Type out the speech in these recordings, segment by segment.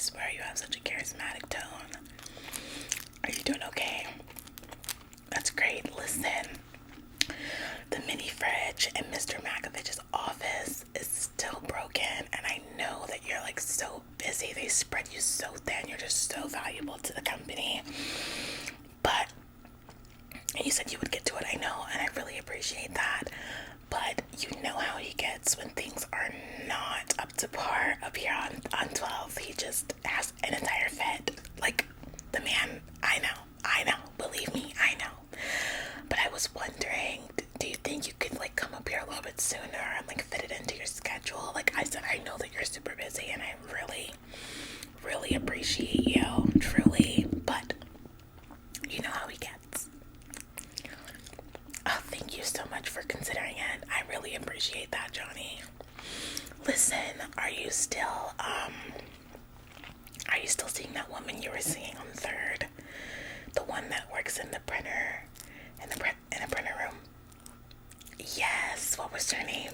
swear you have such a charismatic tone. Are you doing okay? That's great. Listen, the mini fridge in Mr. Makovich's office is still broken, and I know that you're like so busy. They spread you so thin. You're just so valuable to the company. But you said you would get to it, I know, and I really appreciate that. But you know how he gets when things are not up to par up here on 12. He just has an entire fit. Like, the man, I know, believe me, I know. But I was wondering, do you think you could like come up here a little bit sooner and like fit it into your schedule? Like I said, I know that you're super busy and I really appreciate you, truly, but you know how he gets. Oh, thank you so much for considering it. I really appreciate that, Johnny. Listen, are you still seeing that woman you were seeing on 3rd? The one that works in the printer, in the printer room? Yes, what was her name?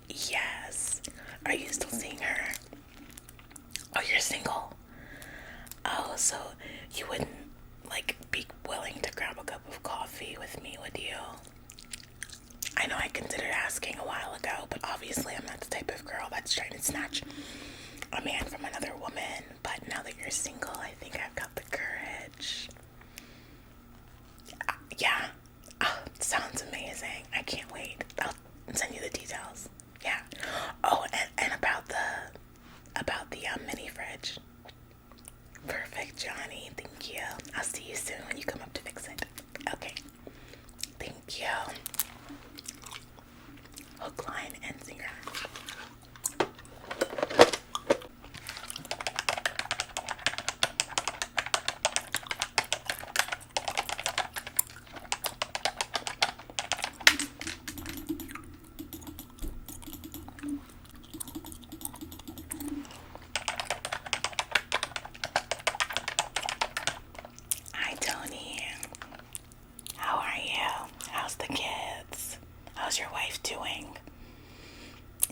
Yes. Are you still seeing her? Oh, you're single? Oh, so you wouldn't like be willing to grab a cup of coffee with me, would you? I know I considered asking a while ago, but obviously I'm not the type of girl that's trying to snatch a man from another woman. But now that you're single, I think I've got the courage. Yeah. Oh, sounds amazing. I can't wait. I'll send you the details. Yeah. Oh, and about the mini fridge. Perfect, Johnny. Thank you. I'll see you soon when you come up to fix it. Okay. Thank you. Hook, line, and sinker. Hi, Tony. How are you? How's the kids? How's your wife doing?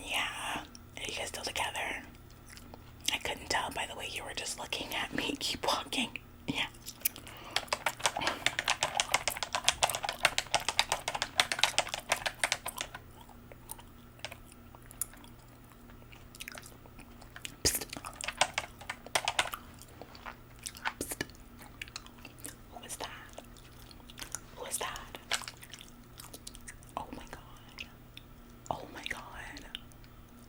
Yeah. Are you guys still together? I couldn't tell by the way you were just looking at me. Keep walking. Yeah. Psst. Psst. Who is that? Who is that? Oh my god. Oh my god.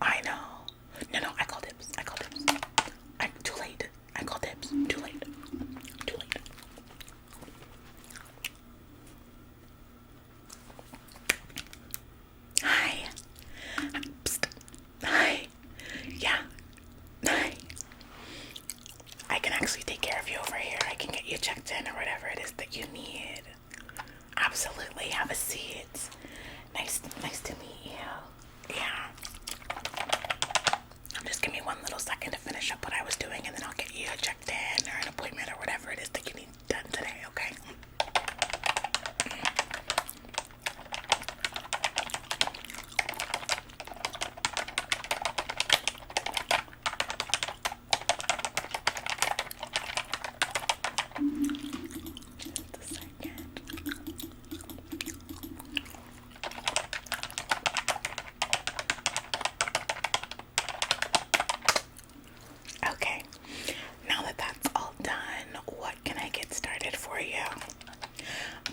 I know. No, I called dibs. I'm too late. I called dibs. Too late. Hi. Psst. Hi. Yeah. Hi. I can actually take care of you over here. I can get you checked in or whatever it is that you need. Absolutely. Have a seat. Nice to meet you. Yeah. Just give me one little second to finish up what I was doing and then I'll get you checked in or an appointment or whatever it is that you need done today, okay? Just a second. Okay, now that that's all done, what can I get started for you?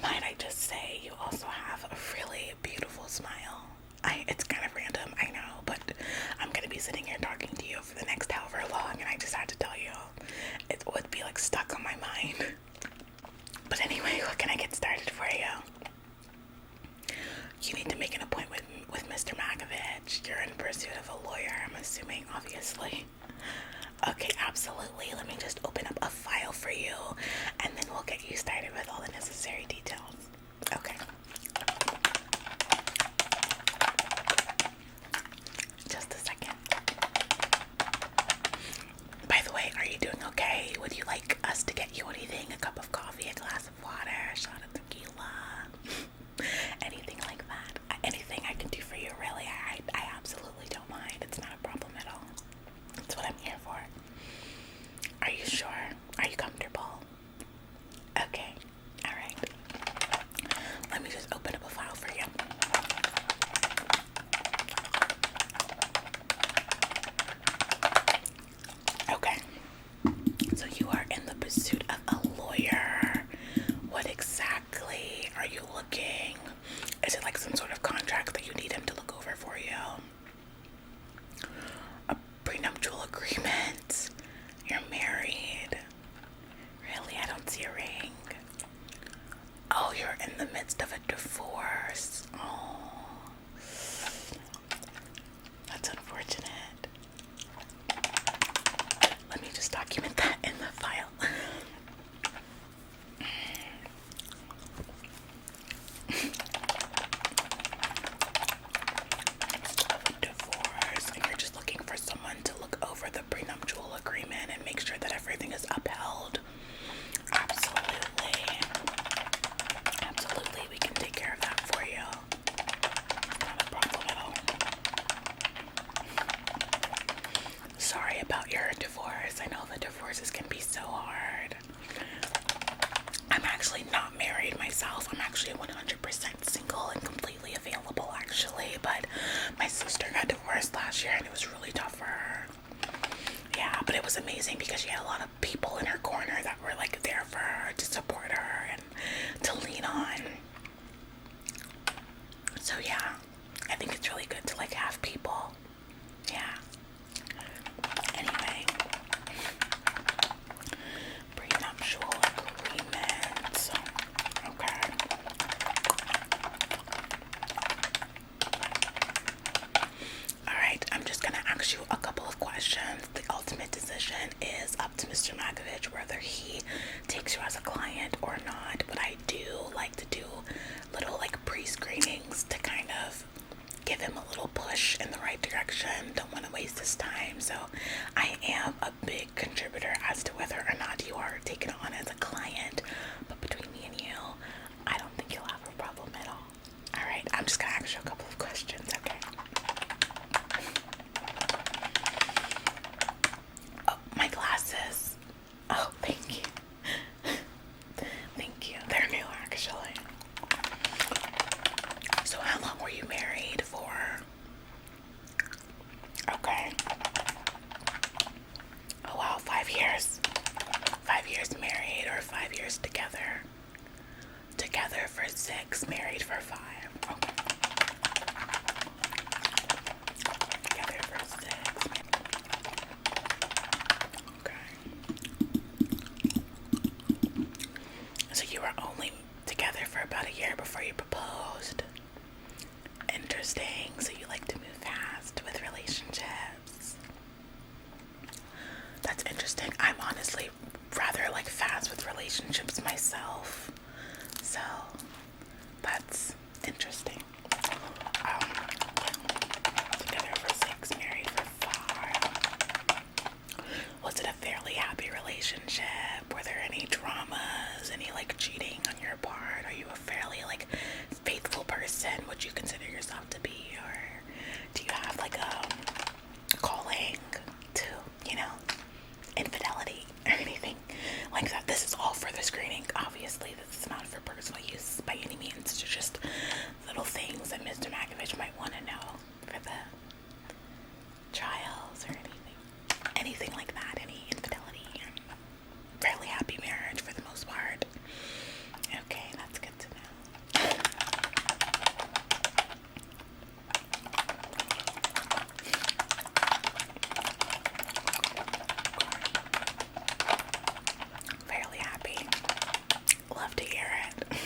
Might I just say you also have a really beautiful smile. It's kind of random, I know, but I'm gonna be sitting here talking to you for the next however long, and I just had to tell you. It would be like stuck on my mind. But anyway, what can I get started for you? You need to make an appointment with Mr. Makovich. You're in pursuit of a lawyer, I'm assuming, obviously. Okay, absolutely. Let me just open up a file for you, and then we'll get you started with all the necessary details. Okay. Just a second. By the way, are you doing okay? Would you like us to get you anything? A cup of coffee, a glass of water, a shot of tequila? Anything like that? Anything I can do for you, really? I absolutely don't mind. It's not a problem at all. That's what I'm here for. just document that in the file. Divorce, and you're just looking for someone to look over the prenuptial agreement and make sure that everything is upheld. Absolutely. Absolutely, we can take care of that for you. Not a problem at all. Sorry about your divorce. I know that divorces can be so hard. I'm actually not married myself. I'm actually 100% single and completely available, actually. But my sister got divorced last year and it was really tough for her. Yeah, but it was amazing because she had a lot of people in her corner that were like there for her, to support her and to lean on. So yeah, I think it's really good to like have people. Yeah. Anyway, prenuptial agreement. Okay. Alright, I'm just gonna ask you a couple of questions. The ultimate decision is up to Mr. Makovich whether he takes you as a client or not, but I do like to do little like pre-screenings to kind of give him a little push in the right direction. Don't want to waste his time. So I am a big contributor as to whether or not you are taken on as a client, but between me and you, I don't think you'll have a problem at all. Alright, I'm just gonna ask you a couple of questions, okay? Oh, my glasses. Oh, thank you. Thank you. They're new, actually. So how long were you married for? Okay. Oh wow, 5 years. 5 years married or 5 years together? Together for 6, married for 5. Okay. Together for 6. Okay. So you were only together for about a year before you proposed. Interesting. So you like to move fast with relationships. That's interesting. I'm honestly rather like fast with relationships myself. So that's interesting. Together for 6, married for 5. Was it a fairly happy relationship? Were there any dramas? Any like cheating on your part? Are you a fairly like faithful person? Would you consider yourself to be? Or do you have like a calling to, you know, infidelity or anything like that? This is all for the screening. Obviously, this is not for personal use by any means. It's just little things that Mr. Makovich might want to know for the trials or anything like that. Any infidelity. Fairly happy marriage for the most part. Okay, that's good to know. Fairly happy. Love to hear it.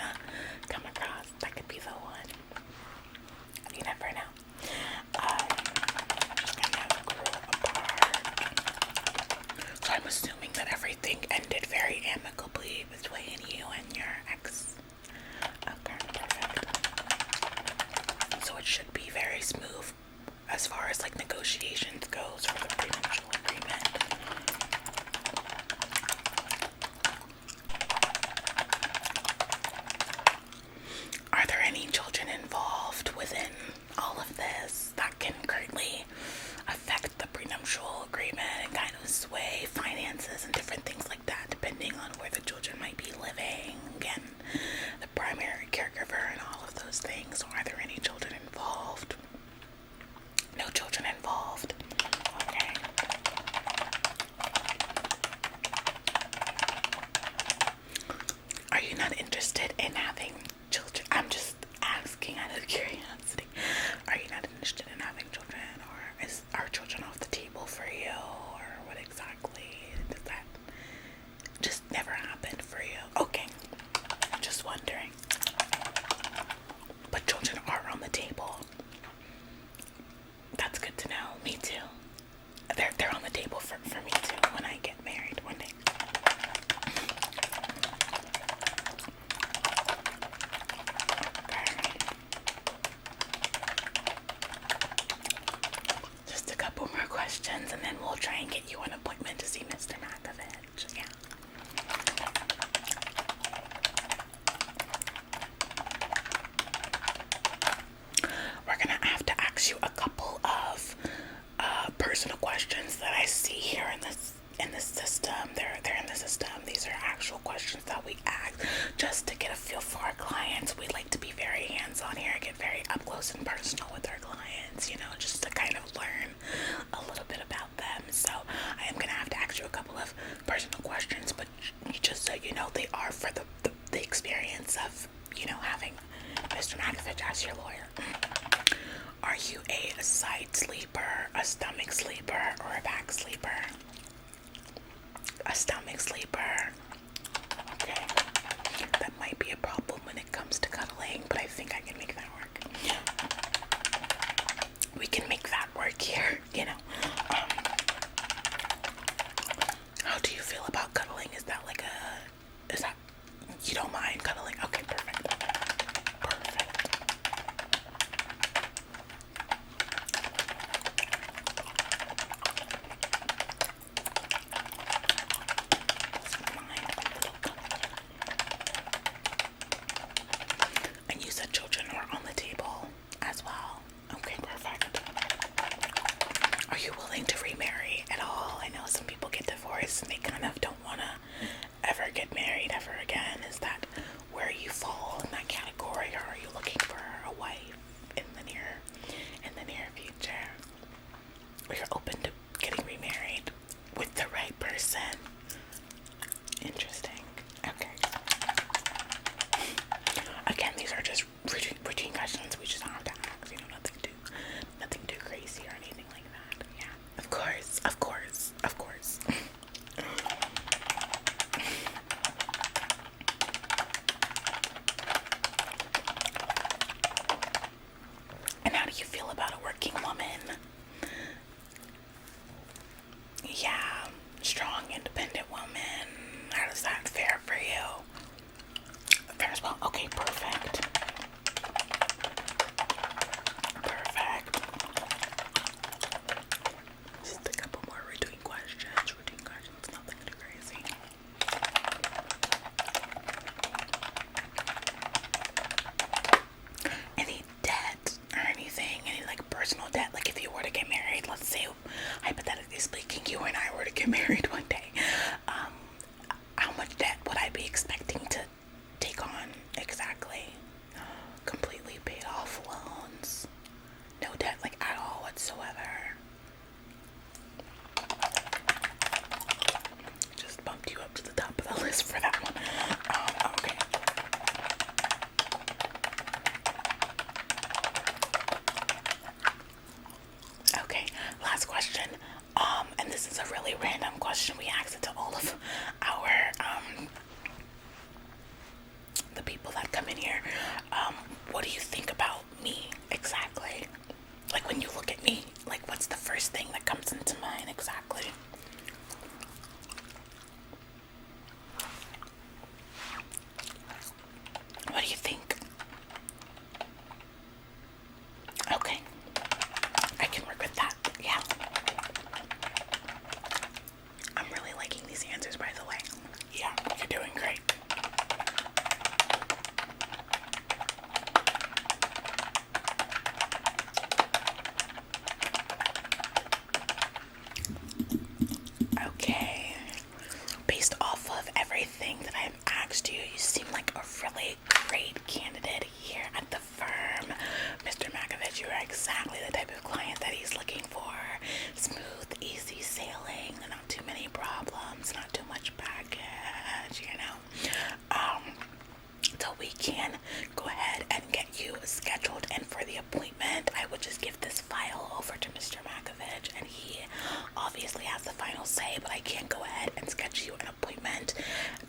gonna come across. That could be the one. You never know. Just kind of grew apart. So I'm assuming that everything ended very amicably between you and your ex. Okay, perfect. So it should be very smooth as far as like negotiations goes for the prenuptial agreement. Are there any children involved within all of this that can greatly affect the prenuptial agreement and kind of sway finances and different things like that, depending on where the children might be living and the primary caregiver and all of those things? Are there any children involved? No children involved. Okay. Are you not interested in having children? I'm just asking out of curiosity. Are you not interested in having children, or are children off the table for you, or what exactly? Does that just never happen for you? Okay, just wondering. But children are on the table. That's good to know. Me too. They're on the table for me too when I get married one day. Just a couple more questions and then we'll try and get you an appointment to see Mr. Makovich. Yeah. We're gonna have to ask you a couple of personal questions that I see here in this system. They're in the system. These are actual questions that we ask just to get a feel for our clients. We like to be very hands-on here, get very up close and personal with our clients, you know, just to kind of learn a little bit about them. So I am gonna have to ask you a couple of personal questions, but just so you know, they are for the experience of, you know, having Mr. Makovich as your lawyer. Are you a side sleeper, a stomach sleeper, or a back sleeper? A stomach sleeper. Okay. That might be a problem when it comes to cuddling, but I think I can make that work. We can make that work here, you know. How do you feel about cuddling? Is that you don't mind cuddling? Okay, perfect. Perfect. doing great. Okay. Based off of everything that I've asked you, you seem like a really great candidate here at the firm. Mr. Makovich, you are exactly the type of client that he's looking for. Smooth, easy sailing, not too many problems, not too much baggage, you know. So we can go ahead and get you scheduled in for the appointment. I would just give this file over to Mr. Makovich, and he obviously has the final say, but I can go ahead and schedule you an appointment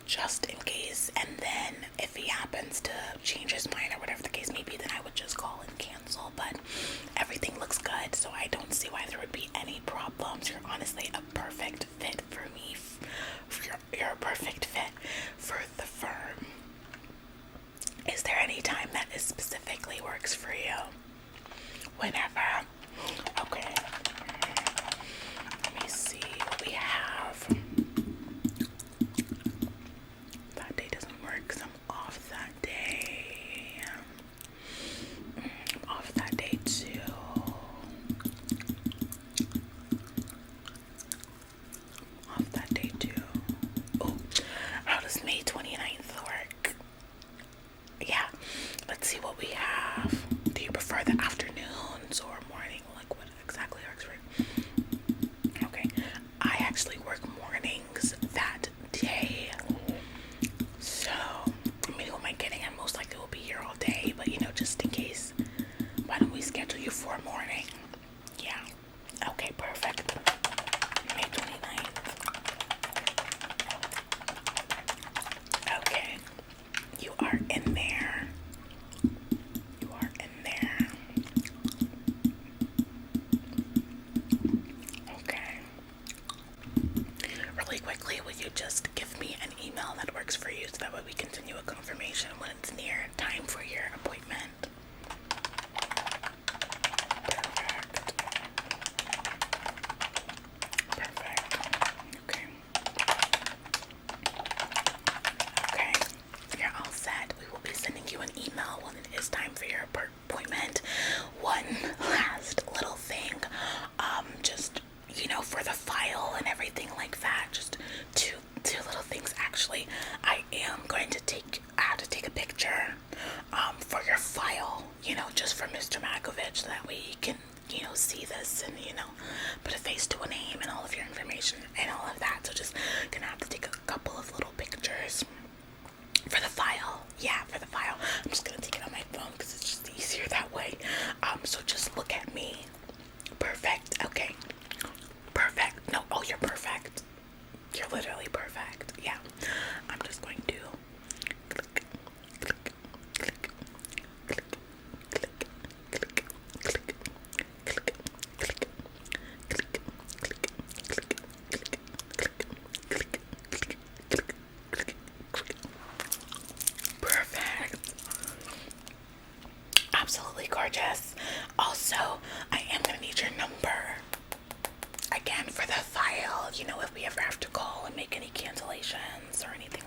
just in case. And then if he happens to change his mind or whatever the case may be, then I would just call and cancel. But everything looks good, so I don't see why there would be any problems. You're honestly a perfect fit for me. You're a perfect fit for the firm. Is there any time that is specifically works for you? Whenever. Okay. Let me see what we have. That day doesn't work because I'm off that day. I'm off that day too. Off that day too. Oh, how does May 29th work? Yeah, let's see what we have. Do you prefer the afternoons or morning? Like what exactly works for you? Okay, I actually work mornings that day. So, I mean, who am I kidding? I most likely will be here all day, but you know, just in case, why don't we schedule you for a morning? Yeah, okay, perfect. May 29th. Okay, you are in there. You are in there. Okay. Really quickly, will you just give me an email that works for you so that way we can send you a confirmation when it's near time for your appointment? Perfect. Perfect. Okay. Okay. You're all set. We will be sending you an email when it is time for your appointment. One last little thing. Just, you know, for the file and everything like that, just two little things actually. I have to take a picture for your file, you know, just for Mr. Makovich, so that way he can, you know, see this and, you know, put a face to a name and all of your information and all of that. So just gonna have to take a couple of little pictures for the file. Yeah, for the file. I'm just gonna take it on my phone because it's just easier that way. So just look at me. Perfect. Okay. Perfect. No, oh, you're perfect. You're literally perfect. Yeah. I'm just going to click, click, click, click, click, click, click, click, click, click, perfect. Absolutely gorgeous. Also, I am gonna need your number again for the file, you know, if we ever have to call and make any cancellations or anything